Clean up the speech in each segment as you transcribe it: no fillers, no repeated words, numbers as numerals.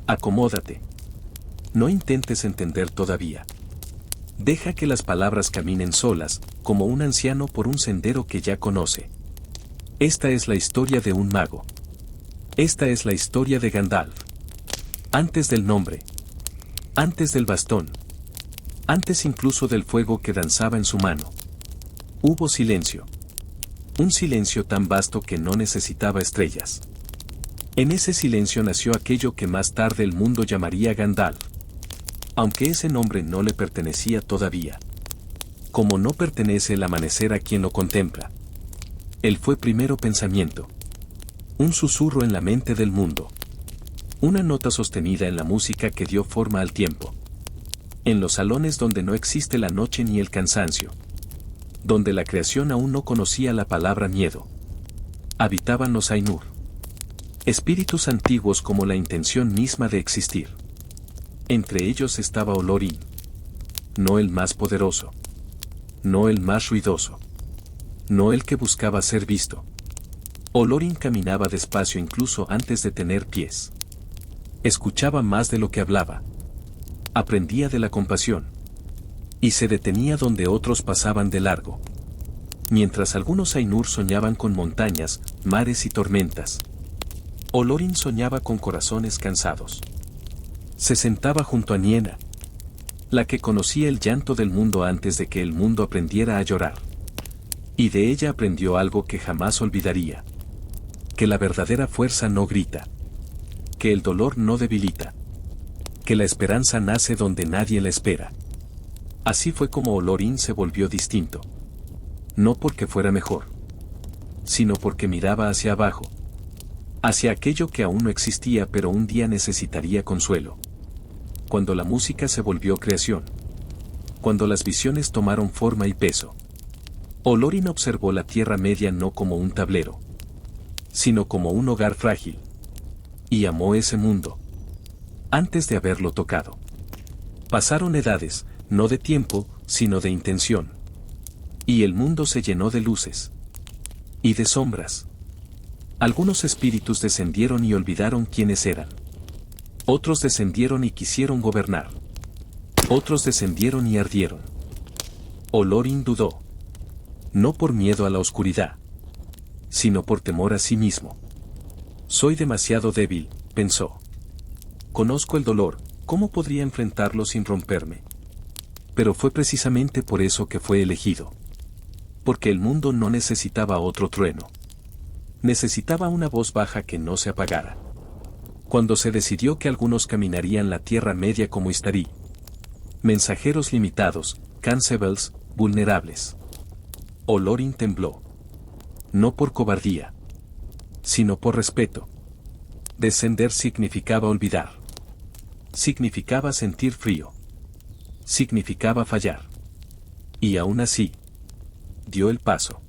Acomódate. No intentes entender todavía. Deja que las palabras caminen solas, como un anciano por un sendero que ya conoce. Esta es la historia de un mago. Esta es la historia de Gandalf. Antes del nombre. Antes del bastón. Antes incluso del fuego que danzaba en su mano. Hubo silencio. Un silencio tan vasto que no necesitaba estrellas. En ese silencio nació aquello que más tarde el mundo llamaría Gandalf. Aunque ese nombre no le pertenecía todavía. Como no pertenece el amanecer a quien lo contempla. Él fue primero pensamiento. Un susurro en la mente del mundo. Una nota sostenida en la música que dio forma al tiempo. En los salones donde no existe la noche ni el cansancio. Donde la creación aún no conocía la palabra miedo. Habitaban los Ainur. Espíritus antiguos como la intención misma de existir. Entre ellos estaba Olorín. No el más poderoso. No el más ruidoso. No el que buscaba ser visto. Olorín caminaba despacio incluso antes de tener pies. Escuchaba más de lo que hablaba. Aprendía de la compasión. Y se detenía donde otros pasaban de largo. Mientras algunos Ainur soñaban con montañas, mares y tormentas. Olorín soñaba con corazones cansados. Se sentaba junto a Niena. La que conocía el llanto del mundo antes de que el mundo aprendiera a llorar. Y de ella aprendió algo que jamás olvidaría. Que la verdadera fuerza no grita. Que el dolor no debilita. Que la esperanza nace donde nadie la espera. Así fue como Olorín se volvió distinto. No porque fuera mejor. Sino porque miraba hacia abajo. Hacia aquello que aún no existía pero un día necesitaría consuelo. Cuando la música se volvió creación. Cuando las visiones tomaron forma y peso. Olorín observó la Tierra Media no como un tablero. Sino como un hogar frágil. Y amó ese mundo. Antes de haberlo tocado. Pasaron edades, no de tiempo, sino de intención. Y el mundo se llenó de luces. Y de sombras. Algunos espíritus descendieron y olvidaron quiénes eran. Otros descendieron y quisieron gobernar. Otros descendieron y ardieron. Olorín dudó. No por miedo a la oscuridad. Sino por temor a sí mismo. Soy demasiado débil, pensó. Conozco el dolor, ¿cómo podría enfrentarlo sin romperme? Pero fue precisamente por eso que fue elegido. Porque el mundo no necesitaba otro trueno. Necesitaba una voz baja que no se apagara. Cuando se decidió que algunos caminarían la Tierra Media como Istari. Mensajeros limitados, cancebles, vulnerables. Olorín tembló. No por cobardía. Sino por respeto. Descender significaba olvidar. Significaba sentir frío. Significaba fallar. Y aún así. Dio el paso.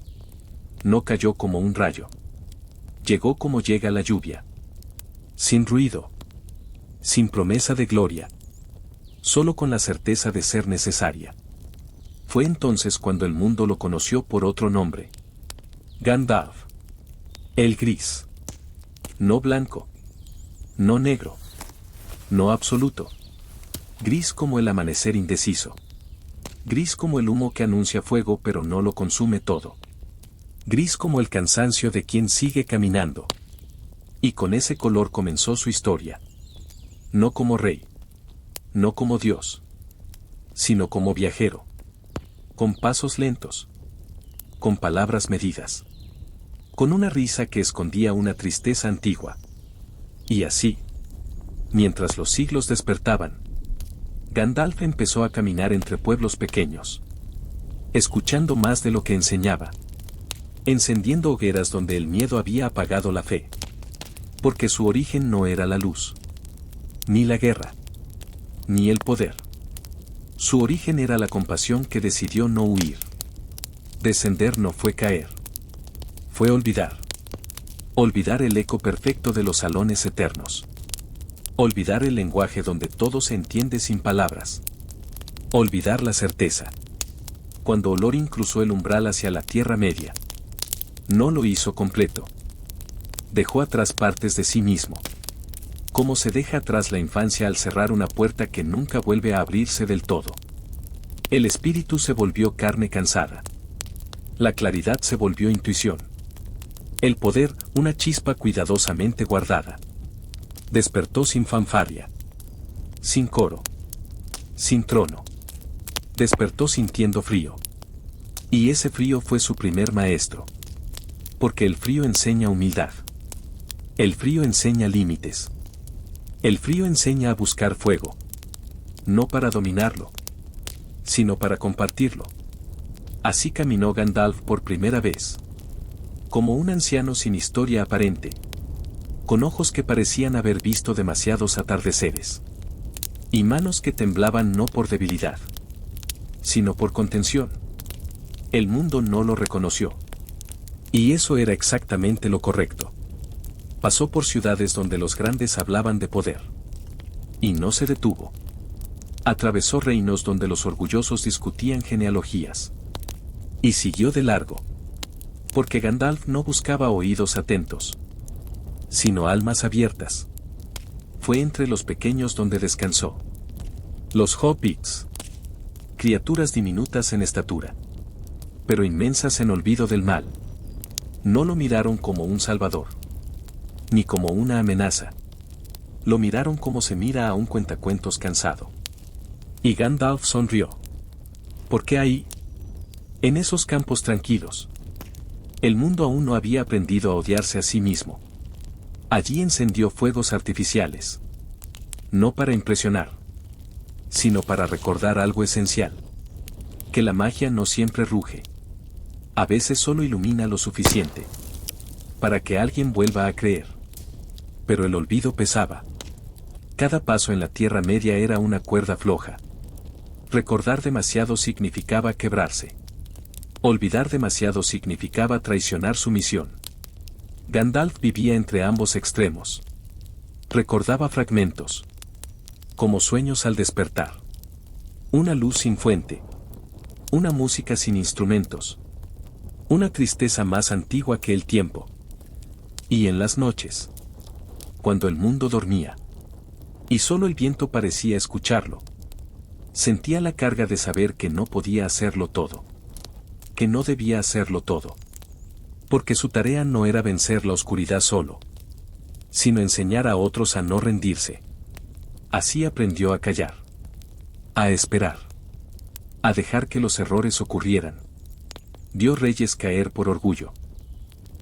No cayó como un rayo. Llegó como llega la lluvia. Sin ruido. Sin promesa de gloria. Solo con la certeza de ser necesaria. Fue entonces cuando el mundo lo conoció por otro nombre. Gandalf. El gris. No blanco. No negro. No absoluto. Gris como el amanecer indeciso. Gris como el humo que anuncia fuego pero no lo consume todo. Gris como el cansancio de quien sigue caminando. Y con ese color comenzó su historia. No como rey. No como Dios. Sino como viajero. Con pasos lentos. Con palabras medidas. Con una risa que escondía una tristeza antigua. Y así. Mientras los siglos despertaban. Gandalf empezó a caminar entre pueblos pequeños. Escuchando más de lo que enseñaba. Encendiendo hogueras donde el miedo había apagado la fe. Porque su origen no era la luz. Ni la guerra. Ni el poder. Su origen era la compasión que decidió no huir. Descender no fue caer. Fue olvidar. Olvidar el eco perfecto de los salones eternos. Olvidar el lenguaje donde todo se entiende sin palabras. Olvidar la certeza. Cuando Olorín cruzó el umbral hacia la Tierra Media. No lo hizo completo. Dejó atrás partes de sí mismo. Como se deja atrás la infancia al cerrar una puerta que nunca vuelve a abrirse del todo. El espíritu se volvió carne cansada. La claridad se volvió intuición. El poder, una chispa cuidadosamente guardada. Despertó sin fanfarria. Sin coro. Sin trono. Despertó sintiendo frío. Y ese frío fue su primer maestro. Porque el frío enseña humildad. El frío enseña límites. El frío enseña a buscar fuego. No para dominarlo, sino para compartirlo. Así caminó Gandalf por primera vez. Como un anciano sin historia aparente. Con ojos que parecían haber visto demasiados atardeceres. Y manos que temblaban no por debilidad, sino por contención. El mundo no lo reconoció. Y eso era exactamente lo correcto. Pasó por ciudades donde los grandes hablaban de poder. Y no se detuvo. Atravesó reinos donde los orgullosos discutían genealogías. Y siguió de largo. Porque Gandalf no buscaba oídos atentos, sino almas abiertas. Fue entre los pequeños donde descansó. Los hobbits. Criaturas diminutas en estatura, pero inmensas en olvido del mal. No lo miraron como un salvador, ni como una amenaza. Lo miraron como se mira a un cuentacuentos cansado. Y Gandalf sonrió. Porque ahí, en esos campos tranquilos, el mundo aún no había aprendido a odiarse a sí mismo. Allí encendió fuegos artificiales. No para impresionar, sino para recordar algo esencial. Que la magia no siempre ruge. A veces solo ilumina lo suficiente para que alguien vuelva a creer. Pero el olvido pesaba. Cada paso en la Tierra Media era una cuerda floja. Recordar demasiado significaba quebrarse. Olvidar demasiado significaba traicionar su misión. Gandalf vivía entre ambos extremos. Recordaba fragmentos, como sueños al despertar. Una luz sin fuente. Una música sin instrumentos. Una tristeza más antigua que el tiempo. Y en las noches, cuando el mundo dormía, y solo el viento parecía escucharlo, sentía la carga de saber que no podía hacerlo todo. Que no debía hacerlo todo. Porque su tarea no era vencer la oscuridad solo, sino enseñar a otros a no rendirse. Así aprendió a callar. A esperar. A dejar que los errores ocurrieran. Vio reyes caer por orgullo.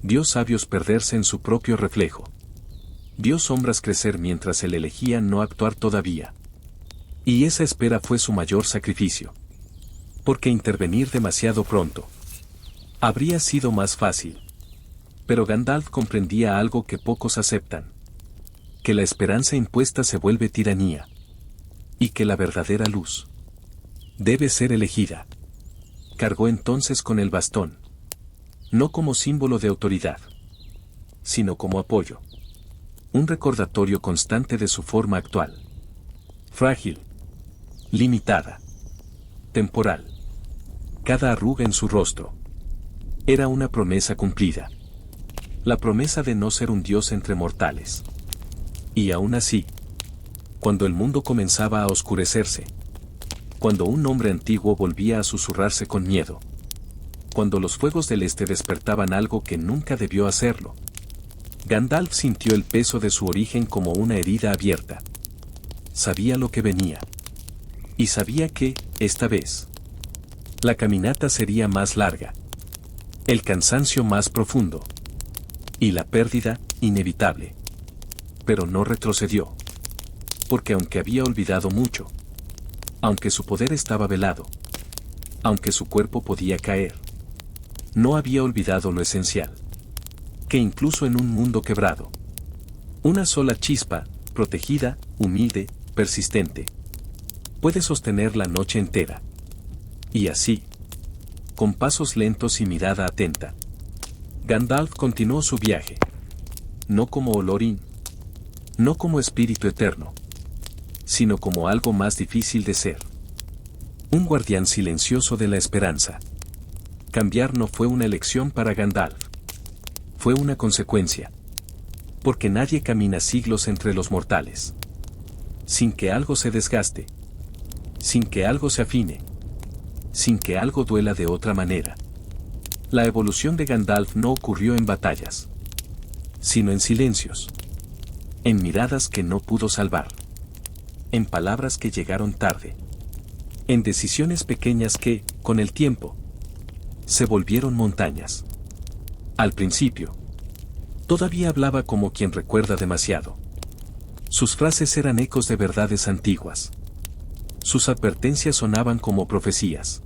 Vio sabios perderse en su propio reflejo. Vio sombras crecer mientras él elegía no actuar todavía. Y esa espera fue su mayor sacrificio. Porque intervenir demasiado pronto habría sido más fácil. Pero Gandalf comprendía algo que pocos aceptan. Que la esperanza impuesta se vuelve tiranía. Y que la verdadera luz debe ser elegida. Cargó entonces con el bastón. No como símbolo de autoridad, sino como apoyo. Un recordatorio constante de su forma actual. Frágil. Limitada. Temporal. Cada arruga en su rostro era una promesa cumplida. La promesa de no ser un dios entre mortales. Y aún así, cuando el mundo comenzaba a oscurecerse, cuando un hombre antiguo volvía a susurrarse con miedo, cuando los fuegos del este despertaban algo que nunca debió hacerlo, Gandalf sintió el peso de su origen como una herida abierta. Sabía lo que venía. Y sabía que, esta vez, la caminata sería más larga. El cansancio más profundo. Y la pérdida, inevitable. Pero no retrocedió. Porque aunque había olvidado mucho, aunque su poder estaba velado, aunque su cuerpo podía caer, no había olvidado lo esencial. Que incluso en un mundo quebrado, una sola chispa, protegida, humilde, persistente, puede sostener la noche entera. Y así, con pasos lentos y mirada atenta, Gandalf continuó su viaje. No como Olorín, no como espíritu eterno, sino como algo más difícil de ser. Un guardián silencioso de la esperanza. Cambiar no fue una elección para Gandalf. Fue una consecuencia. Porque nadie camina siglos entre los mortales sin que algo se desgaste, sin que algo se afine, sin que algo duela de otra manera. La evolución de Gandalf no ocurrió en batallas, sino en silencios, en miradas que no pudo salvar, en palabras que llegaron tarde, en decisiones pequeñas que, con el tiempo, se volvieron montañas. Al principio, todavía hablaba como quien recuerda demasiado. Sus frases eran ecos de verdades antiguas. Sus advertencias sonaban como profecías.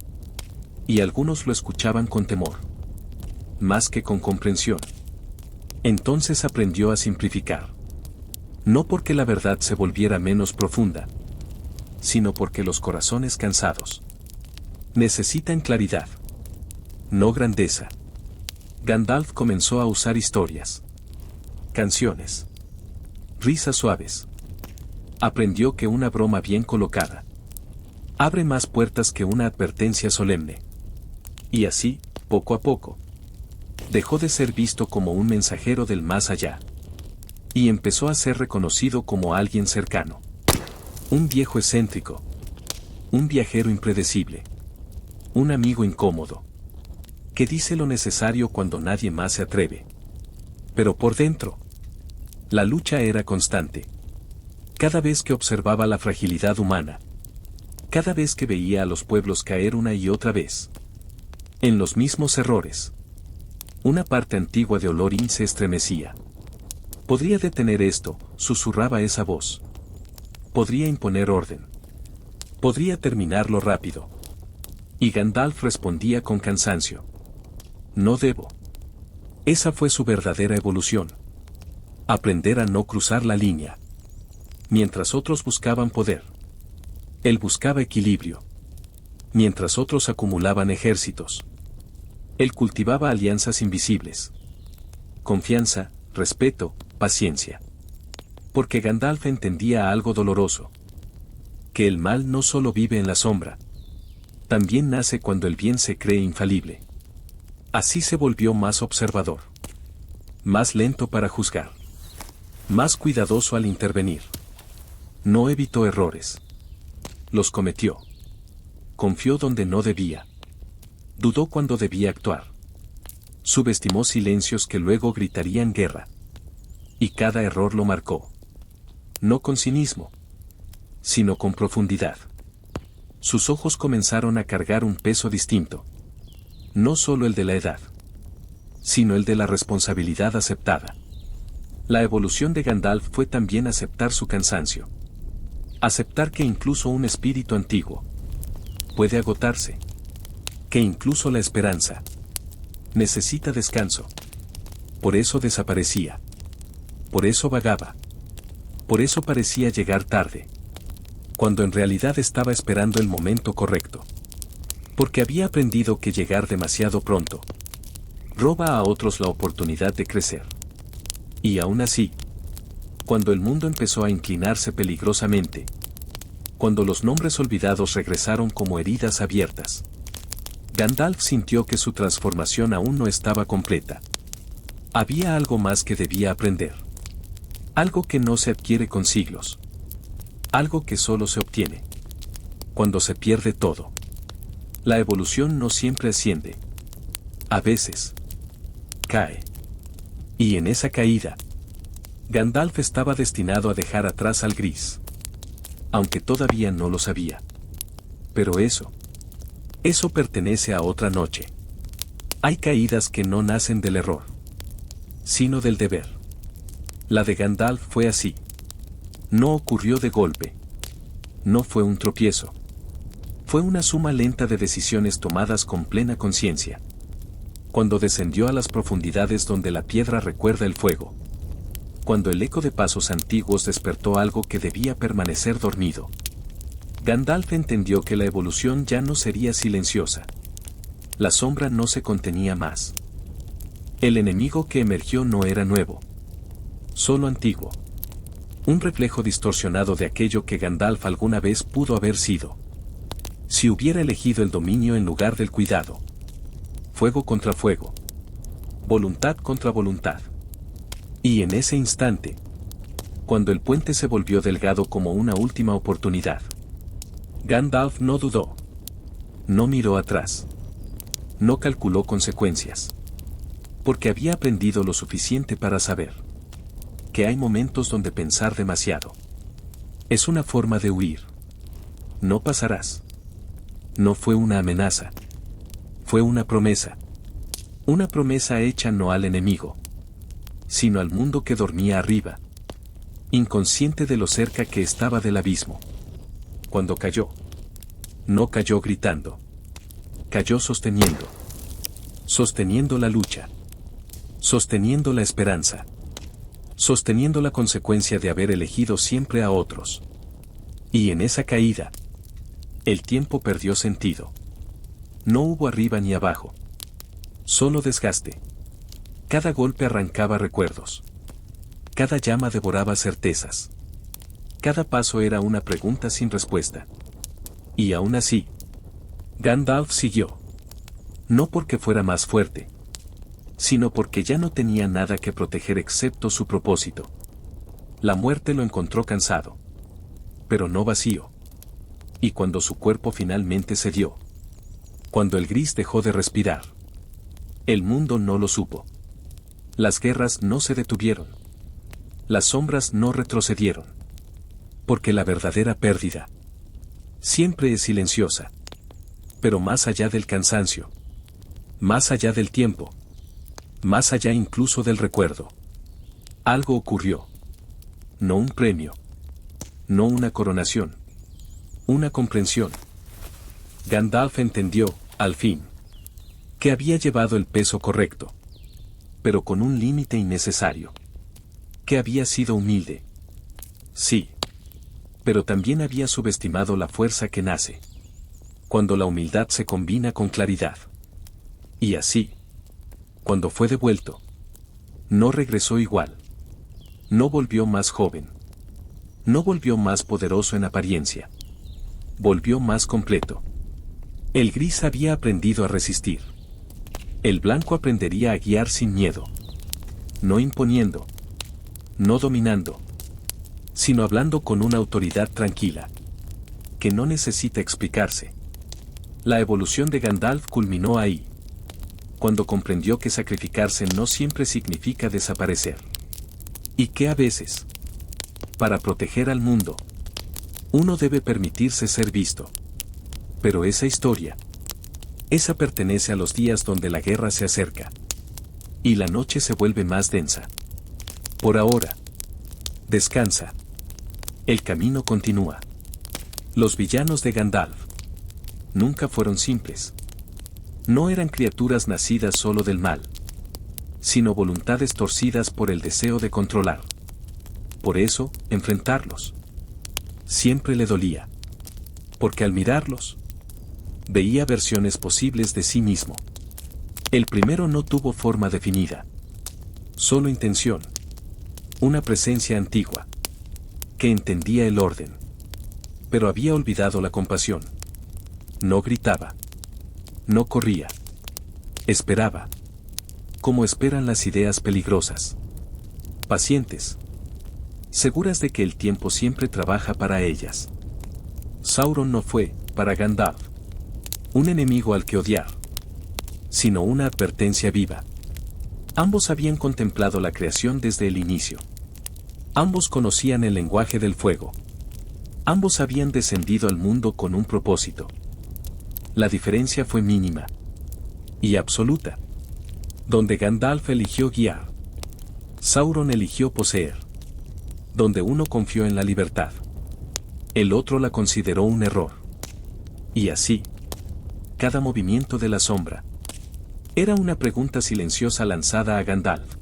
Y algunos lo escuchaban con temor, más que con comprensión. Entonces aprendió a simplificar. No porque la verdad se volviera menos profunda, sino porque los corazones cansados necesitan claridad, no grandeza. Gandalf comenzó a usar historias, canciones, risas suaves. Aprendió que una broma bien colocada abre más puertas que una advertencia solemne. Y así, poco a poco, dejó de ser visto como un mensajero del más allá, y empezó a ser reconocido como alguien cercano. Un viejo excéntrico, un viajero impredecible, un amigo incómodo, que dice lo necesario cuando nadie más se atreve. Pero por dentro, la lucha era constante. Cada vez que observaba la fragilidad humana, cada vez que veía a los pueblos caer una y otra vez en los mismos errores, una parte antigua de Olorín se estremecía. Podría detener esto, susurraba esa voz. Podría imponer orden. Podría terminarlo rápido. Y Gandalf respondía con cansancio. No debo. Esa fue su verdadera evolución. Aprender a no cruzar la línea. Mientras otros buscaban poder, él buscaba equilibrio. Mientras otros acumulaban ejércitos, él cultivaba alianzas invisibles. Confianza, respeto, paciencia. Porque Gandalf entendía algo doloroso. Que el mal no solo vive en la sombra, también nace cuando el bien se cree infalible. Así se volvió más observador, más lento para juzgar, más cuidadoso al intervenir. No evitó errores. Los cometió. Confió donde no debía. Dudó cuando debía actuar. Subestimó silencios que luego gritarían guerra. Y cada error lo marcó. No con cinismo, sino con profundidad. Sus ojos comenzaron a cargar un peso distinto. No solo el de la edad, sino el de la responsabilidad aceptada. La evolución de Gandalf fue también aceptar su cansancio. Aceptar que incluso un espíritu antiguo puede agotarse. Que incluso la esperanza necesita descanso. Por eso desaparecía. Por eso vagaba. Por eso parecía llegar tarde, cuando en realidad estaba esperando el momento correcto. Porque había aprendido que llegar demasiado pronto roba a otros la oportunidad de crecer. Y aún así, cuando el mundo empezó a inclinarse peligrosamente, cuando los nombres olvidados regresaron como heridas abiertas, Gandalf sintió que su transformación aún no estaba completa. Había algo más que debía aprender. Algo que no se adquiere con siglos. Algo que solo se obtiene cuando se pierde todo. La evolución no siempre asciende. A veces cae. Y en esa caída, Gandalf estaba destinado a dejar atrás al gris. Aunque todavía no lo sabía. Pero eso pertenece a otra noche. Hay caídas que no nacen del error, sino del deber. La de Gandalf fue así. No ocurrió de golpe. No fue un tropiezo. Fue una suma lenta de decisiones tomadas con plena conciencia. Cuando descendió a las profundidades donde la piedra recuerda el fuego. Cuando el eco de pasos antiguos despertó algo que debía permanecer dormido. Gandalf entendió que la evolución ya no sería silenciosa. La sombra no se contenía más. El enemigo que emergió no era nuevo, solo antiguo. Un reflejo distorsionado de aquello que Gandalf alguna vez pudo haber sido. Si hubiera elegido el dominio en lugar del cuidado. Fuego contra fuego. Voluntad contra voluntad. Y en ese instante, cuando el puente se volvió delgado como una última oportunidad, Gandalf no dudó. No miró atrás. No calculó consecuencias. Porque había aprendido lo suficiente para saber que hay momentos donde pensar demasiado es una forma de huir. No pasarás. No fue una amenaza. Fue una promesa. Una promesa hecha no al enemigo, sino al mundo que dormía arriba, inconsciente de lo cerca que estaba del abismo. Cuando cayó, no cayó gritando. Cayó sosteniendo la lucha, sosteniendo la esperanza, sosteniendo la consecuencia de haber elegido siempre a otros. Y en esa caída, el tiempo perdió sentido. No hubo arriba ni abajo. Solo desgaste. Cada golpe arrancaba recuerdos. Cada llama devoraba certezas. Cada paso era una pregunta sin respuesta. Y aún así, Gandalf siguió. No porque fuera más fuerte, sino porque ya no tenía nada que proteger excepto su propósito. La muerte lo encontró cansado, pero no vacío. Y cuando su cuerpo finalmente cedió, cuando el gris dejó de respirar, el mundo no lo supo. Las guerras no se detuvieron. Las sombras no retrocedieron. Porque la verdadera pérdida siempre es silenciosa. Pero más allá del cansancio, más allá del tiempo, más allá incluso del recuerdo, algo ocurrió. No un premio, no una coronación, una comprensión. Gandalf entendió, al fin, que había llevado el peso correcto, pero con un límite innecesario. Que había sido humilde. Sí. Pero también había subestimado la fuerza que nace cuando la humildad se combina con claridad. Y así, cuando fue devuelto, no regresó igual. No volvió más joven. No volvió más poderoso en apariencia. Volvió más completo. El gris había aprendido a resistir. El blanco aprendería a guiar sin miedo. No imponiendo. No dominando. Sino hablando con una autoridad tranquila. Que no necesita explicarse. La evolución de Gandalf culminó ahí. Cuando comprendió que sacrificarse no siempre significa desaparecer. Y que a veces, para proteger al mundo, uno debe permitirse ser visto. Pero esa historia, esa pertenece a los días donde la guerra se acerca. Y la noche se vuelve más densa. Por ahora, descansa. El camino continúa. Los villanos de Gandalf nunca fueron simples. No eran criaturas nacidas solo del mal, sino voluntades torcidas por el deseo de controlar. Por eso, enfrentarlos siempre le dolía. Porque al mirarlos, veía versiones posibles de sí mismo. El primero no tuvo forma definida. Solo intención. Una presencia antigua, que entendía el orden. Pero había olvidado la compasión. No gritaba. No corría. Esperaba. Como esperan las ideas peligrosas. Pacientes. Seguras de que el tiempo siempre trabaja para ellas. Sauron no fue, para Gandalf, un enemigo al que odiar, sino una advertencia viva. Ambos habían contemplado la creación desde el inicio. Ambos conocían el lenguaje del fuego. Ambos habían descendido al mundo con un propósito. La diferencia fue mínima y absoluta. Donde Gandalf eligió guiar, Sauron eligió poseer. Donde uno confió en la libertad, el otro la consideró un error. Y así, cada movimiento de la sombra era una pregunta silenciosa lanzada a Gandalf.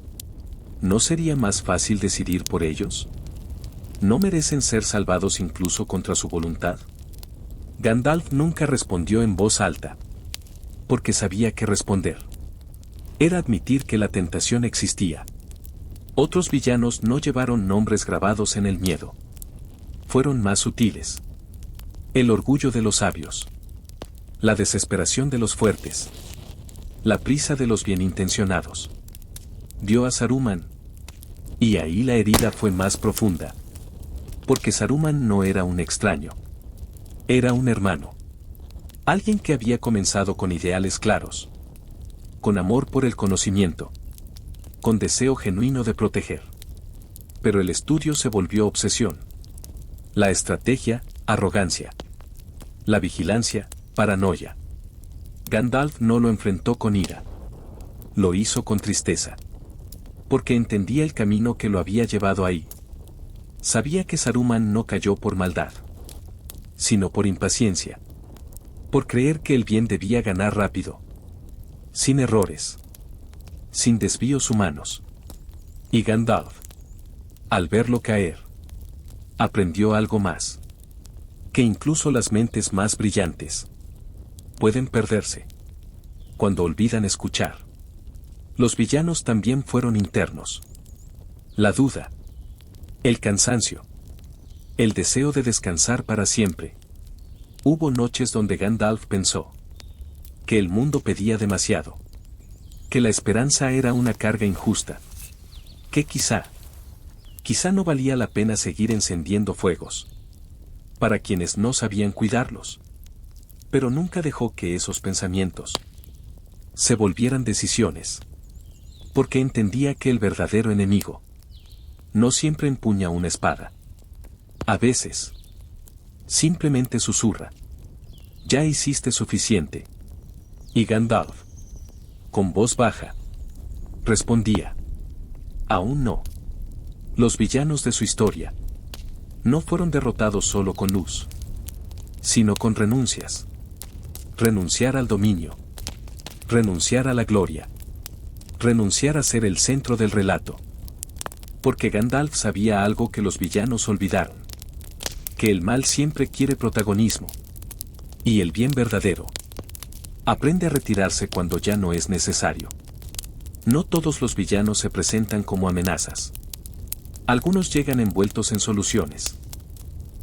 ¿No sería más fácil decidir por ellos? ¿No merecen ser salvados incluso contra su voluntad? Gandalf nunca respondió en voz alta, porque sabía que responder era admitir que la tentación existía. Otros villanos no llevaron nombres grabados en el miedo. Fueron más sutiles. El orgullo de los sabios. La desesperación de los fuertes. La prisa de los bienintencionados. Vio a Saruman. Y ahí la herida fue más profunda. Porque Saruman no era un extraño. Era un hermano. Alguien que había comenzado con ideales claros. Con amor por el conocimiento. Con deseo genuino de proteger. Pero el estudio se volvió obsesión. La estrategia, arrogancia. La vigilancia, paranoia. Gandalf no lo enfrentó con ira. Lo hizo con tristeza. Porque entendía el camino que lo había llevado ahí. Sabía que Saruman no cayó por maldad, sino por impaciencia. Por creer que el bien debía ganar rápido. Sin errores. Sin desvíos humanos. Y Gandalf, al verlo caer, aprendió algo más. Que incluso las mentes más brillantes pueden perderse cuando olvidan escuchar. Los villanos también fueron internos. La duda. El cansancio. El deseo de descansar para siempre. Hubo noches donde Gandalf pensó que el mundo pedía demasiado. Que la esperanza era una carga injusta. Que quizá no valía la pena seguir encendiendo fuegos para quienes no sabían cuidarlos. Pero nunca dejó que esos pensamientos se volvieran decisiones. Porque entendía que el verdadero enemigo no siempre empuña una espada. A veces, simplemente susurra. Ya hiciste suficiente. Y Gandalf, con voz baja, respondía. Aún no. Los villanos de su historia no fueron derrotados solo con luz, sino con renuncias. Renunciar al dominio. Renunciar a la gloria. Renunciar a ser el centro del relato. Porque Gandalf sabía algo que los villanos olvidaron. Que el mal siempre quiere protagonismo. Y el bien verdadero aprende a retirarse cuando ya no es necesario. No todos los villanos se presentan como amenazas. Algunos llegan envueltos en soluciones.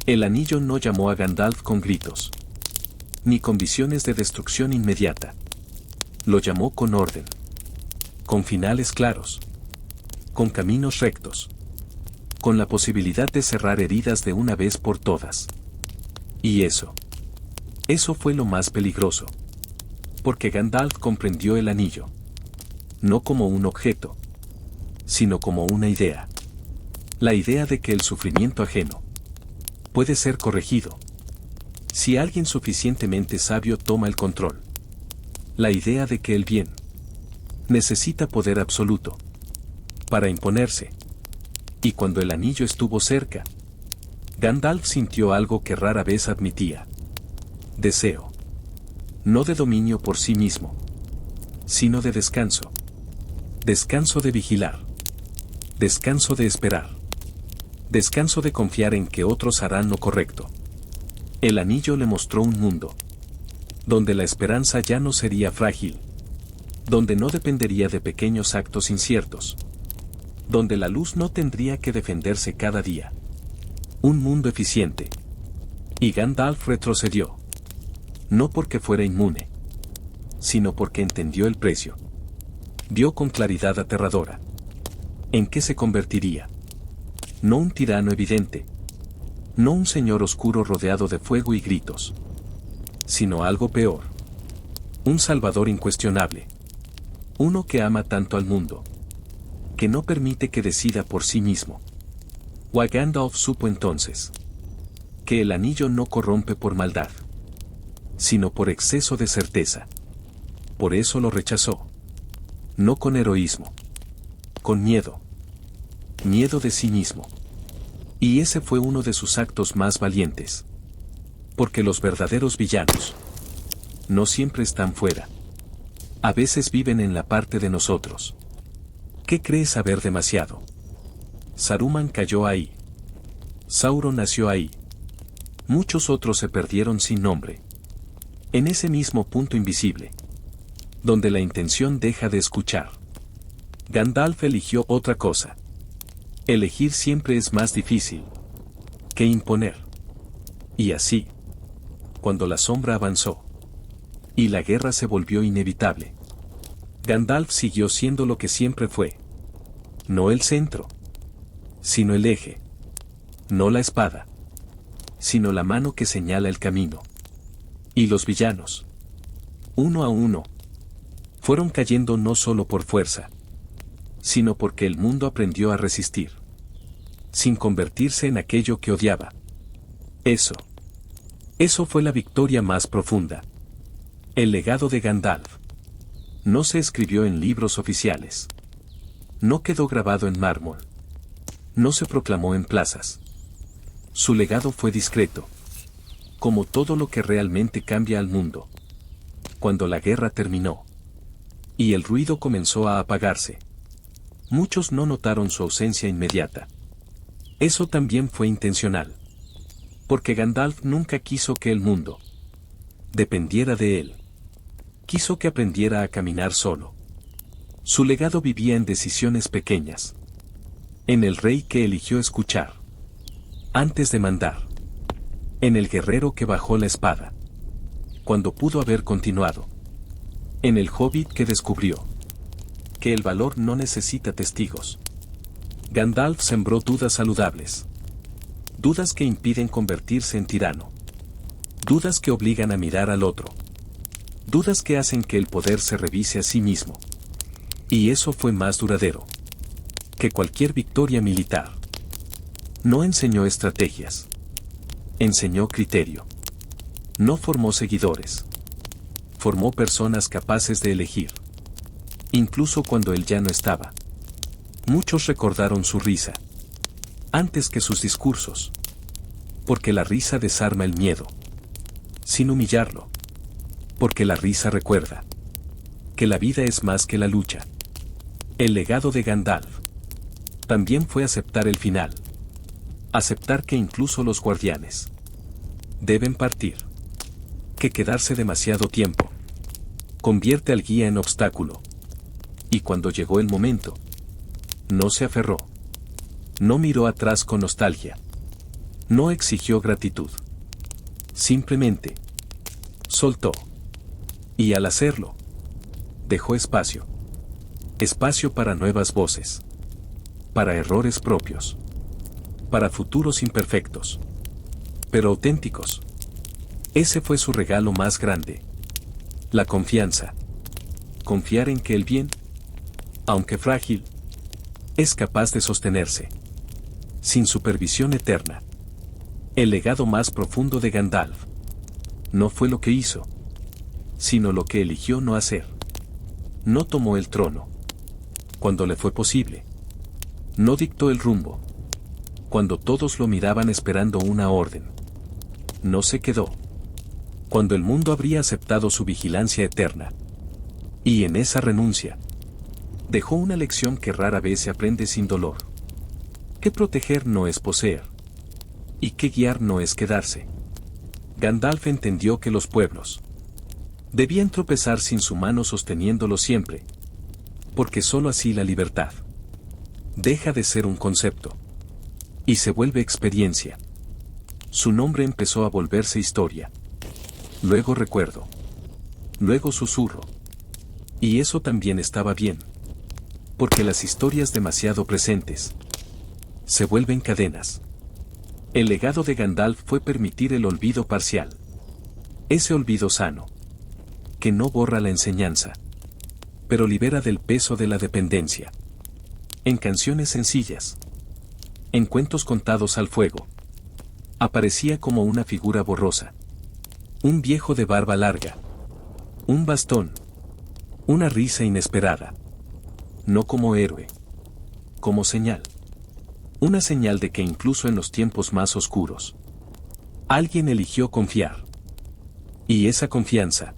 El anillo no llamó a Gandalf con gritos, ni con visiones de destrucción inmediata. Lo llamó con orden. Con finales claros. Con caminos rectos. Con la posibilidad de cerrar heridas de una vez por todas. Y eso fue lo más peligroso. Porque Gandalf comprendió el anillo. No como un objeto, sino como una idea. La idea de que el sufrimiento ajeno puede ser corregido si alguien suficientemente sabio toma el control. La idea de que el bien necesita poder absoluto para imponerse. Y cuando el anillo estuvo cerca, Gandalf sintió algo que rara vez admitía. Deseo. No de dominio por sí mismo, sino de descanso. Descanso de vigilar. Descanso de esperar. Descanso de confiar en que otros harán lo correcto. El anillo le mostró un mundo donde la esperanza ya no sería frágil, donde no dependería de pequeños actos inciertos, donde la luz no tendría que defenderse cada día. Un mundo eficiente. Y Gandalf retrocedió. No porque fuera inmune, sino porque entendió el precio. Vio con claridad aterradora en qué se convertiría. No un tirano evidente, no un señor oscuro rodeado de fuego y gritos, sino algo peor. Un salvador incuestionable. Uno que ama tanto al mundo, que no permite que decida por sí mismo. Gandalf supo entonces que el anillo no corrompe por maldad, sino por exceso de certeza. Por eso lo rechazó. No con heroísmo, con miedo. Miedo de sí mismo. Y ese fue uno de sus actos más valientes. Porque los verdaderos villanos no siempre están fuera. A veces viven en la parte de nosotros. ¿Qué crees saber demasiado? Saruman cayó ahí. Sauron nació ahí. Muchos otros se perdieron sin nombre. En ese mismo punto invisible, donde la intención deja de escuchar. Gandalf eligió otra cosa. Elegir siempre es más difícil que imponer. Y así, cuando la sombra avanzó y la guerra se volvió inevitable, Gandalf siguió siendo lo que siempre fue. No el centro, sino el eje. No la espada, sino la mano que señala el camino. Y los villanos, uno a uno, fueron cayendo no solo por fuerza, sino porque el mundo aprendió a resistir, sin convertirse en aquello que odiaba. Eso fue la victoria más profunda. El legado de Gandalf no se escribió en libros oficiales. No quedó grabado en mármol. No se proclamó en plazas. Su legado fue discreto, como todo lo que realmente cambia al mundo. Cuando la guerra terminó y el ruido comenzó a apagarse, muchos no notaron su ausencia inmediata. Eso también fue intencional, porque Gandalf nunca quiso que el mundo dependiera de él. Quiso que aprendiera a caminar solo. Su legado vivía en decisiones pequeñas, en el rey que eligió escuchar antes de mandar, en el guerrero que bajó la espada cuando pudo haber continuado, en el hobbit que descubrió que el valor no necesita testigos. Gandalf sembró dudas saludables, dudas que impiden convertirse en tirano, dudas que obligan a mirar al otro, dudas que hacen que el poder se revise a sí mismo. Y eso fue más duradero que cualquier victoria militar. No enseñó estrategias, enseñó criterio. No formó seguidores, formó personas capaces de elegir. Incluso cuando él ya no estaba, muchos recordaron su risa antes que sus discursos, porque la risa desarma el miedo, sin humillarlo, porque la risa recuerda que la vida es más que la lucha. El legado de Gandalf también fue aceptar el final. Aceptar que incluso los guardianes deben partir. Que quedarse demasiado tiempo convierte al guía en obstáculo. Y cuando llegó el momento, no se aferró. No miró atrás con nostalgia. No exigió gratitud. Simplemente soltó. Y al hacerlo, dejó espacio. Espacio para nuevas voces. Para errores propios. Para futuros imperfectos, pero auténticos. Ese fue su regalo más grande. La confianza. Confiar en que el bien, aunque frágil, es capaz de sostenerse, sin supervisión eterna. El legado más profundo de Gandalf no fue lo que hizo, sino lo que eligió no hacer. No tomó el trono cuando le fue posible. No dictó el rumbo cuando todos lo miraban esperando una orden. No se quedó cuando el mundo habría aceptado su vigilancia eterna. Y en esa renuncia, dejó una lección que rara vez se aprende sin dolor. Que proteger no es poseer. Y que guiar no es quedarse. Gandalf entendió que los pueblos debían tropezar sin su mano sosteniéndolo siempre. Porque sólo así la libertad deja de ser un concepto y se vuelve experiencia. Su nombre empezó a volverse historia. Luego recuerdo. Luego susurro. Y eso también estaba bien. Porque las historias demasiado presentes se vuelven cadenas. El legado de Gandalf fue permitir el olvido parcial. Ese olvido sano, que no borra la enseñanza, pero libera del peso de la dependencia. En canciones sencillas, en cuentos contados al fuego, aparecía como una figura borrosa. Un viejo de barba larga. Un bastón. Una risa inesperada. No como héroe. Como señal. Una señal de que incluso en los tiempos más oscuros, alguien eligió confiar. Y esa confianza,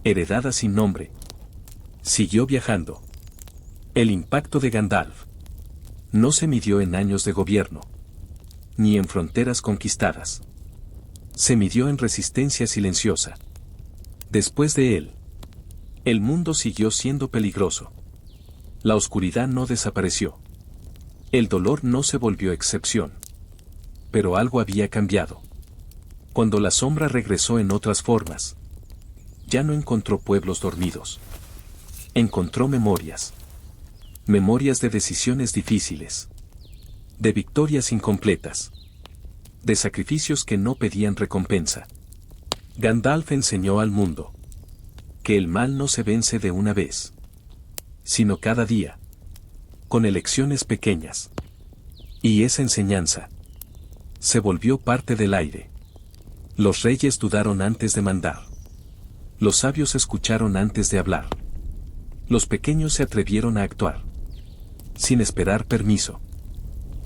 heredada sin nombre, siguió viajando. El impacto de Gandalf no se midió en años de gobierno, ni en fronteras conquistadas. Se midió en resistencia silenciosa. Después de él, el mundo siguió siendo peligroso. La oscuridad no desapareció. El dolor no se volvió excepción. Pero algo había cambiado. Cuando la sombra regresó en otras formas, ya no encontró pueblos dormidos. Encontró memorias. Memorias de decisiones difíciles. de victorias incompletas, de sacrificios que no pedían recompensa. Gandalf enseñó al mundo que el mal no se vence de una vez, sino cada día, con elecciones pequeñas. Y esa enseñanza se volvió parte del aire. Los reyes dudaron antes de mandar. Los sabios escucharon antes de hablar. Los pequeños se atrevieron a actuar, sin esperar permiso.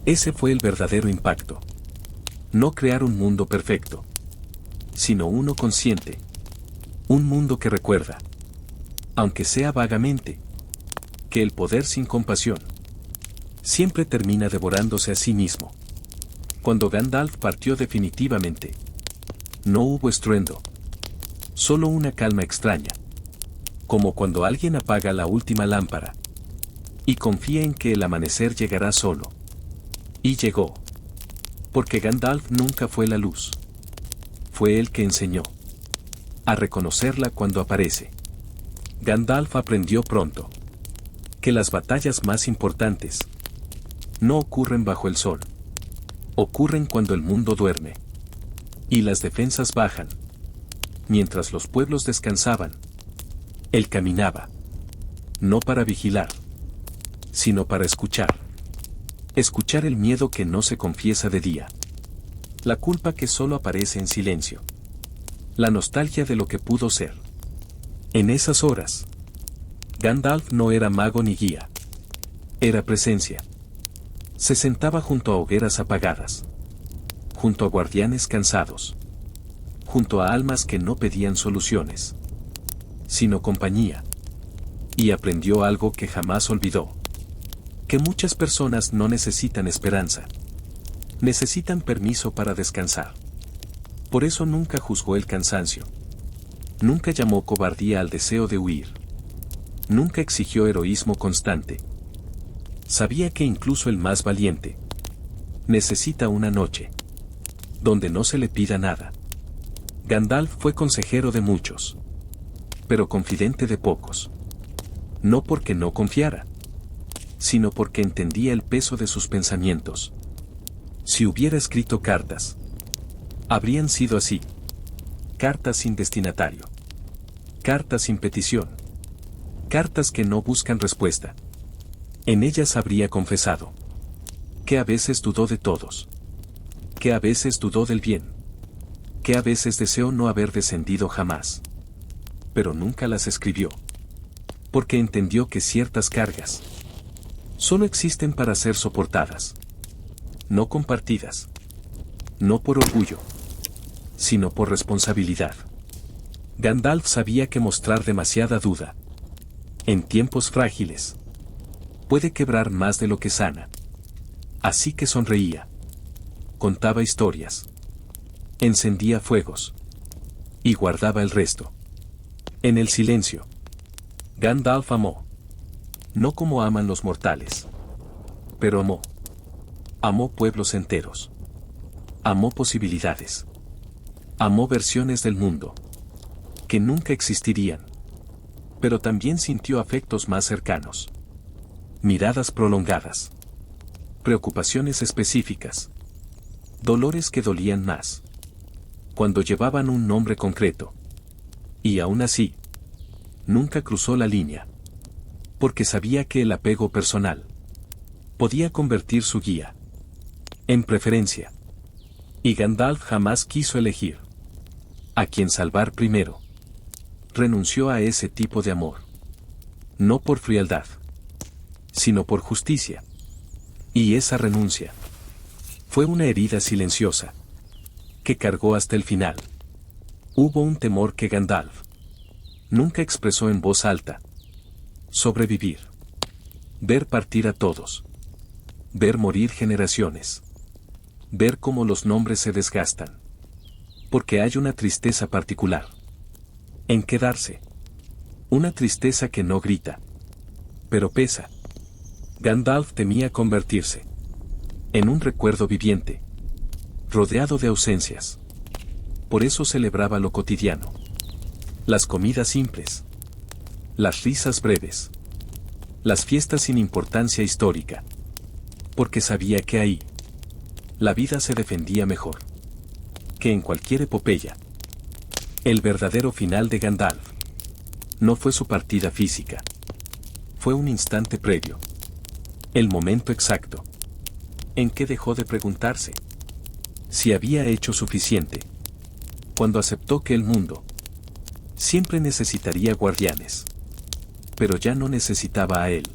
Ese fue el verdadero impacto. No crear un mundo perfecto, sino uno consciente. Un mundo que recuerda, aunque sea vagamente, que el poder sin compasión siempre termina devorándose a sí mismo. Cuando Gandalf partió definitivamente, no hubo estruendo, solo una calma extraña, como cuando alguien apaga la última lámpara y confía en que el amanecer llegará solo. Y llegó, porque Gandalf nunca fue la luz. Fue el que enseñó a reconocerla cuando aparece. Gandalf aprendió pronto que las batallas más importantes no ocurren bajo el sol. Ocurren cuando el mundo duerme y las defensas bajan. Mientras los pueblos descansaban, él caminaba, no para vigilar, sino para escuchar. Escuchar el miedo que no se confiesa de día, la culpa que solo aparece en silencio, la nostalgia de lo que pudo ser. En esas horas, Gandalf no era mago ni guía, era presencia. Se sentaba junto a hogueras apagadas, junto a guardianes cansados, junto a almas que no pedían soluciones, sino compañía. Y aprendió algo que jamás olvidó: que muchas personas no necesitan esperanza, necesitan permiso para descansar. Por eso nunca juzgó el cansancio, nunca llamó cobardía al deseo de huir, nunca exigió heroísmo constante. Sabía que incluso el más valiente necesita una noche donde no se le pida nada. Gandalf fue consejero de muchos, pero confidente de pocos. No porque no confiara, sino porque entendía el peso de sus pensamientos. Si hubiera escrito cartas, habrían sido así: cartas sin destinatario, cartas sin petición, cartas que no buscan respuesta. En ellas habría confesado que a veces dudó de todos, que a veces dudó del bien, que a veces deseó no haber descendido jamás. Pero nunca las escribió, porque entendió que ciertas cargas solo existen para ser soportadas, no compartidas, no por orgullo, sino por responsabilidad. Gandalf sabía que mostrar demasiada duda en tiempos frágiles puede quebrar más de lo que sana. Así que sonreía, contaba historias, encendía fuegos y guardaba el resto. En el silencio, Gandalf amó, no como aman los mortales, pero amó. Amó pueblos enteros, amó posibilidades, amó versiones del mundo que nunca existirían, pero también sintió afectos más cercanos, miradas prolongadas, preocupaciones específicas, dolores que dolían más cuando llevaban un nombre concreto. Y aún así, nunca cruzó la línea, porque sabía que el apego personal podía convertir su guía en preferencia. Y Gandalf jamás quiso elegir a quien salvar primero. Renunció a ese tipo de amor, no por frialdad, sino por justicia. Y esa renuncia fue una herida silenciosa que cargó hasta el final. Hubo un temor que Gandalf nunca expresó en voz alta: sobrevivir, ver partir a todos, ver morir generaciones, ver cómo los nombres se desgastan. Porque hay una tristeza particular en quedarse, una tristeza que no grita, pero pesa. Gandalf temía convertirse en un recuerdo viviente, rodeado de ausencias. Por eso celebraba lo cotidiano, las comidas simples, las risas breves, las fiestas sin importancia histórica. Porque sabía que ahí la vida se defendía mejor que en cualquier epopeya. El verdadero final de Gandalf no fue su partida física. Fue un instante previo. El momento exacto en que dejó de preguntarse si había hecho suficiente. Cuando aceptó que el mundo siempre necesitaría guardianes. Pero ya no necesitaba a él.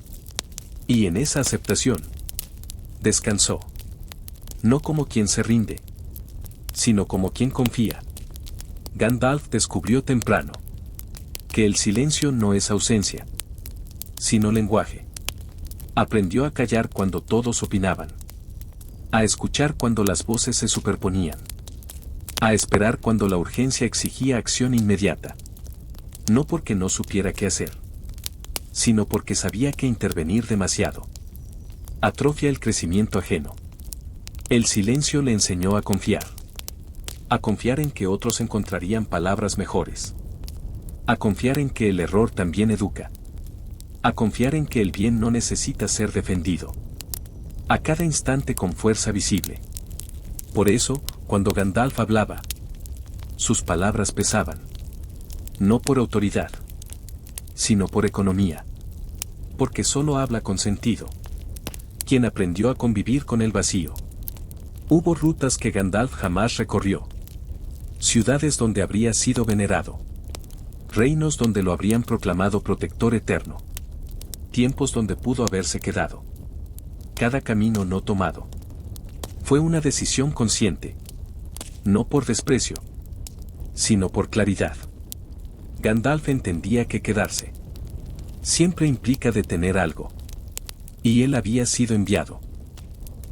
Y en esa aceptación descansó. No como quien se rinde, sino como quien confía. Gandalf descubrió temprano que el silencio no es ausencia, sino lenguaje. Aprendió a callar cuando todos opinaban, a escuchar cuando las voces se superponían, a esperar cuando la urgencia exigía acción inmediata. No porque no supiera qué hacer, sino porque sabía que intervenir demasiado atrofia el crecimiento ajeno. El silencio le enseñó a confiar en que otros encontrarían palabras mejores, a confiar en que el error también educa, a confiar en que el bien no necesita ser defendido a cada instante con fuerza visible. Por eso, cuando Gandalf hablaba, sus palabras pesaban, no por autoridad, sino por economía, porque solo habla con sentido quien aprendió a convivir con el vacío. Hubo rutas que Gandalf jamás recorrió, ciudades donde habría sido venerado, reinos donde lo habrían proclamado protector eterno, tiempos donde pudo haberse quedado. Cada camino no tomado fue una decisión consciente, no por desprecio, sino por claridad. Gandalf entendía que quedarse siempre implica detener algo, y él había sido enviado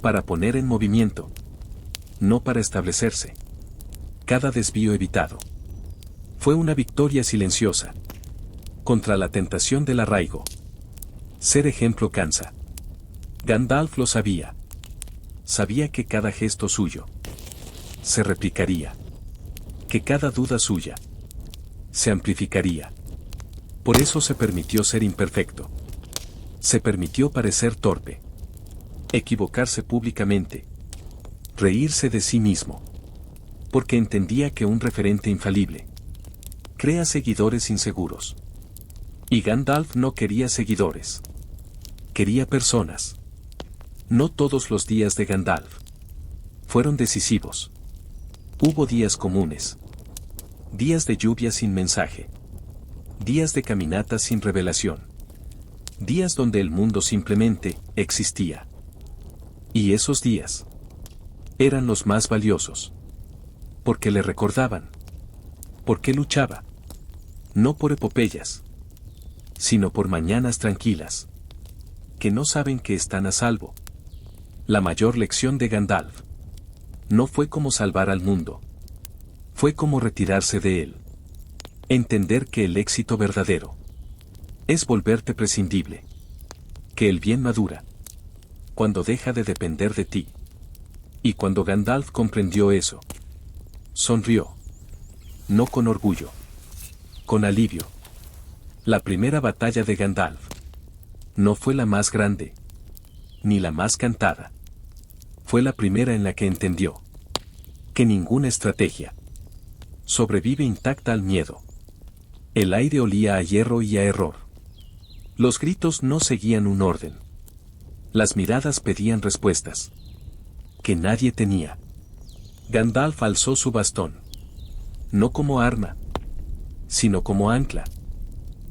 para poner en movimiento, no para establecerse. Cada desvío evitado fue una victoria silenciosa contra la tentación del arraigo. Ser ejemplo cansa. Gandalf lo sabía. Sabía que cada gesto suyo se replicaría, que cada duda suya se amplificaría. Por eso se permitió ser imperfecto. Se permitió parecer torpe, equivocarse públicamente, reírse de sí mismo. Porque entendía que un referente infalible crea seguidores inseguros. Y Gandalf no quería seguidores. Quería personas. No todos los días de Gandalf fueron decisivos. Hubo días comunes. Días de lluvia sin mensaje. Días de caminata sin revelación. Días donde el mundo simplemente existía. Y esos días eran los más valiosos. Porque le recordaban. Porque luchaba. No por epopeyas, sino por mañanas tranquilas, que no saben que están a salvo. La mayor lección de Gandalf no fue cómo salvar al mundo. Fue cómo retirarse de él. Entender que el éxito verdadero es volverte prescindible. Que el bien madura cuando deja de depender de ti. Y cuando Gandalf comprendió eso, sonrió. No con orgullo, con alivio. La primera batalla de Gandalf no fue la más grande, ni la más cantada. Fue la primera en la que entendió que ninguna estrategia sobrevive intacta al miedo. El aire olía a hierro y a error. Los gritos no seguían un orden. Las miradas pedían respuestas que nadie tenía. Gandalf alzó su bastón, no como arma, sino como ancla,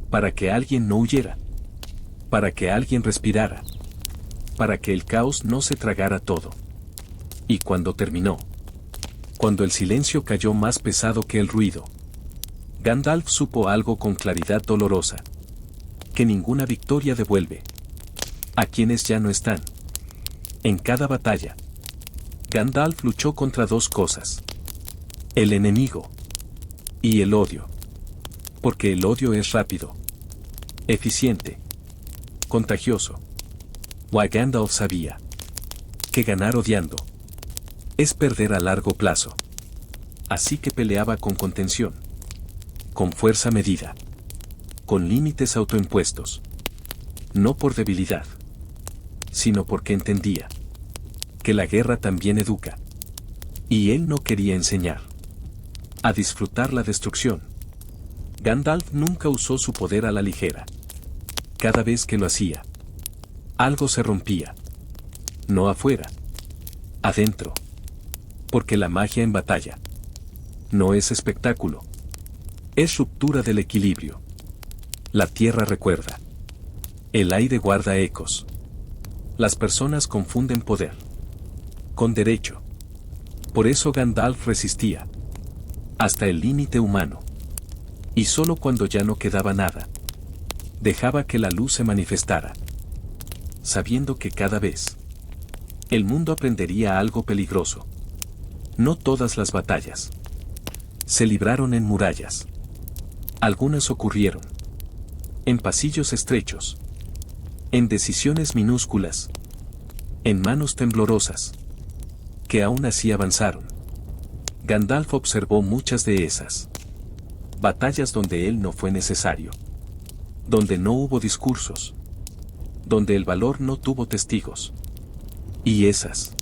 para que alguien no huyera, para que alguien respirara, para que el caos no se tragara todo. Y cuando terminó, cuando el silencio cayó más pesado que el ruido, Gandalf supo algo con claridad dolorosa, que ninguna victoria devuelve a quienes ya no están. En cada batalla, Gandalf luchó contra dos cosas: el enemigo y el odio. Porque el odio es rápido, eficiente, contagioso. Gandalf sabía que ganar odiando es perder a largo plazo. Así que peleaba con contención, con fuerza medida, con límites autoimpuestos. No por debilidad, sino porque entendía que la guerra también educa. Y él no quería enseñar a disfrutar la destrucción. Gandalf nunca usó su poder a la ligera. Cada vez que lo hacía, algo se rompía. No afuera, adentro. Porque la magia en batalla no es espectáculo, es ruptura del equilibrio. La tierra recuerda. El aire guarda ecos. Las personas confunden poder con derecho. Por eso Gandalf resistía hasta el límite humano. Y solo cuando ya no quedaba nada, dejaba que la luz se manifestara, sabiendo que cada vez el mundo aprendería algo peligroso. No todas las batallas se libraron en murallas. Algunas ocurrieron en pasillos estrechos, en decisiones minúsculas, en manos temblorosas, que aún así avanzaron. Gandalf observó muchas de esas batallas donde él no fue necesario, donde no hubo discursos, donde el valor no tuvo testigos. Y esas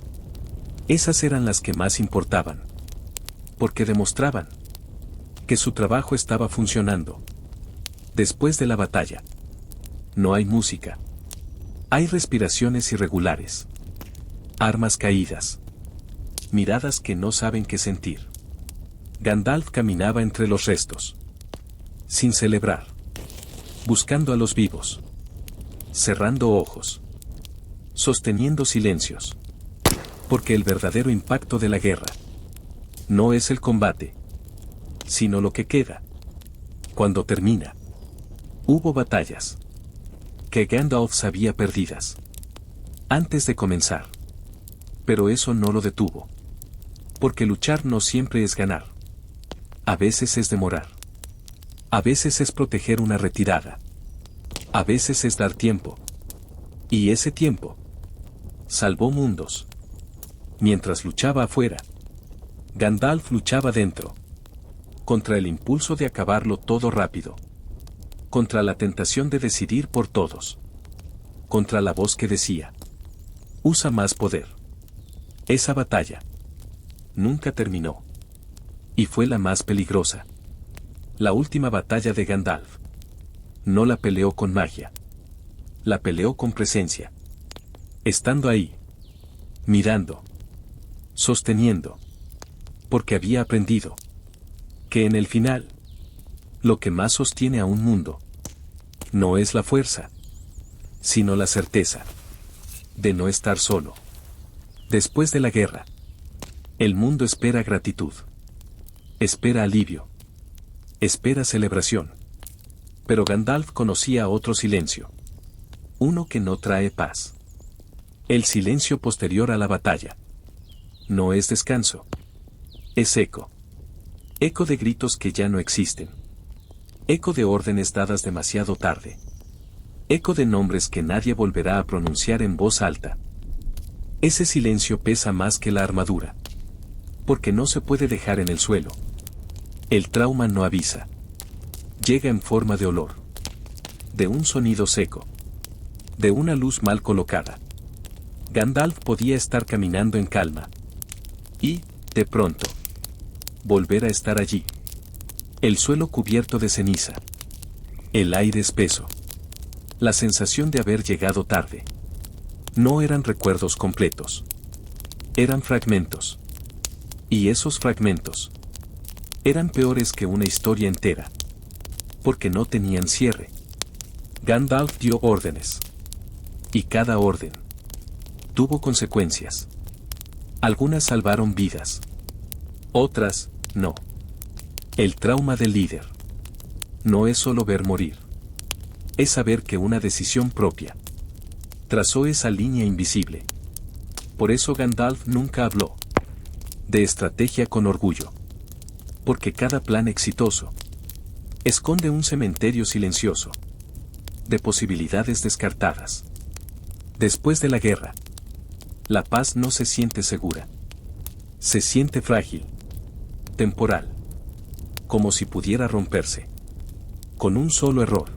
eran las que más importaban, porque demostraban que su trabajo estaba funcionando. Después de la batalla, no hay música. Hay respiraciones irregulares, armas caídas, miradas que no saben qué sentir. Gandalf caminaba entre los restos, sin celebrar, buscando a los vivos, cerrando ojos, sosteniendo silencios. Porque el verdadero impacto de la guerra no es el combate, sino lo que queda cuando termina. Hubo batallas que Gandalf sabía perdidas antes de comenzar, pero eso no lo detuvo. Porque luchar no siempre es ganar. A veces es demorar. A veces es proteger una retirada. A veces es dar tiempo. Y ese tiempo salvó mundos. Mientras luchaba afuera, Gandalf luchaba dentro. Contra el impulso de acabarlo todo rápido. Contra la tentación de decidir por todos. Contra la voz que decía: usa más poder. Esa batalla nunca terminó. Y fue la más peligrosa. La última batalla de Gandalf. No la peleó con magia. La peleó con presencia. Estando ahí. Mirando. Sosteniendo. Porque había aprendido que en el final, lo que más sostiene a un mundo no es la fuerza, sino la certeza de no estar solo. Después de la guerra, el mundo espera gratitud, espera alivio, espera celebración. Pero Gandalf conocía otro silencio, uno que no trae paz. El silencio posterior a la batalla. No es descanso. Es eco. Eco de gritos que ya no existen. Eco de órdenes dadas demasiado tarde. Eco de nombres que nadie volverá a pronunciar en voz alta. Ese silencio pesa más que la armadura. Porque no se puede dejar en el suelo. El trauma no avisa. Llega en forma de olor. De un sonido seco. De una luz mal colocada. Gandalf podía estar caminando en calma. Y, de pronto, volver a estar allí. El suelo cubierto de ceniza. El aire espeso. La sensación de haber llegado tarde. No eran recuerdos completos. Eran fragmentos. Y esos fragmentos eran peores que una historia entera. Porque no tenían cierre. Gandalf dio órdenes. Y cada orden tuvo consecuencias. Algunas salvaron vidas. Otras, no. El trauma del líder no es solo ver morir. Es saber que una decisión propia trazó esa línea invisible. Por eso Gandalf nunca habló de estrategia con orgullo. Porque cada plan exitoso esconde un cementerio silencioso de posibilidades descartadas. Después de la guerra, la paz no se siente segura. Se siente frágil, temporal, como si pudiera romperse con un solo error.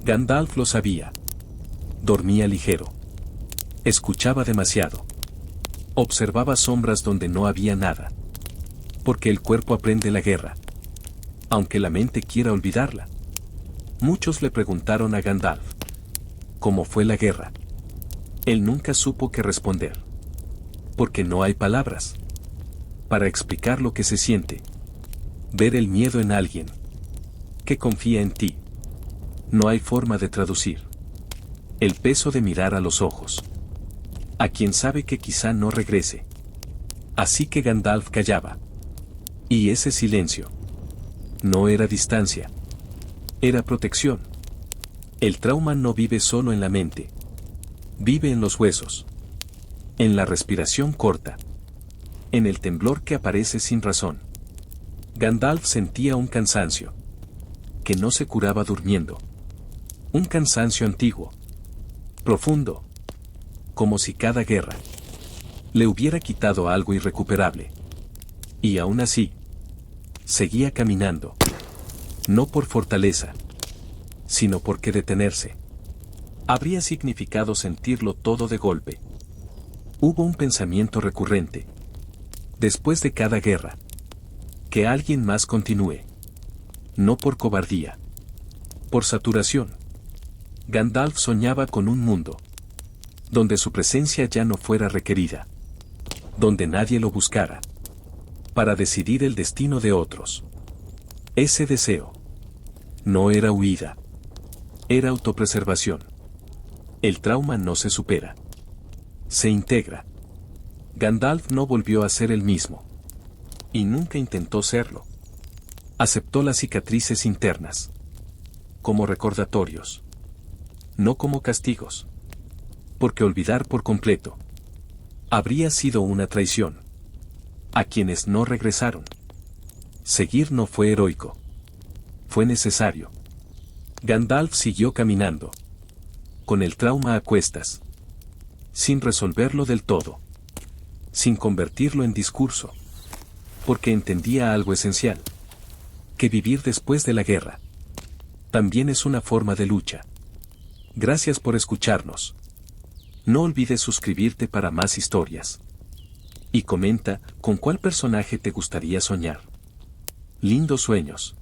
Gandalf lo sabía. Dormía ligero. Escuchaba demasiado. Observaba sombras donde no había nada. Porque el cuerpo aprende la guerra, aunque la mente quiera olvidarla. Muchos le preguntaron a Gandalf cómo fue la guerra. Él nunca supo qué responder. Porque no hay palabras para explicar lo que se siente. Ver el miedo en alguien que confía en ti. No hay forma de traducir el peso de mirar a los ojos a quien sabe que quizá no regrese. Así que Gandalf callaba. Y ese silencio no era distancia, era protección. El trauma no vive solo en la mente. Vive en los huesos, en la respiración corta, en el temblor que aparece sin razón. Gandalf sentía un cansancio que no se curaba durmiendo. Un cansancio antiguo, profundo, como si cada guerra le hubiera quitado algo irrecuperable. Y aún así, seguía caminando. No por fortaleza, sino porque detenerse habría significado sentirlo todo de golpe. Hubo un pensamiento recurrente, después de cada guerra, que alguien más continúe. No por cobardía, por saturación. Gandalf soñaba con un mundo donde su presencia ya no fuera requerida, donde nadie lo buscara para decidir el destino de otros. Ese deseo no era huida, era autopreservación. El trauma no se supera, se integra. Gandalf no volvió a ser el mismo, y nunca intentó serlo. Aceptó las cicatrices internas como recordatorios, no como castigos. Porque olvidar por completo habría sido una traición a quienes no regresaron. Seguir no fue heroico, fue necesario. Gandalf siguió caminando, con el trauma a cuestas, sin resolverlo del todo, sin convertirlo en discurso, porque entendía algo esencial, que vivir después de la guerra también es una forma de lucha. Gracias por escucharnos. No olvides suscribirte para más historias. Y comenta con cuál personaje te gustaría soñar. Lindos sueños.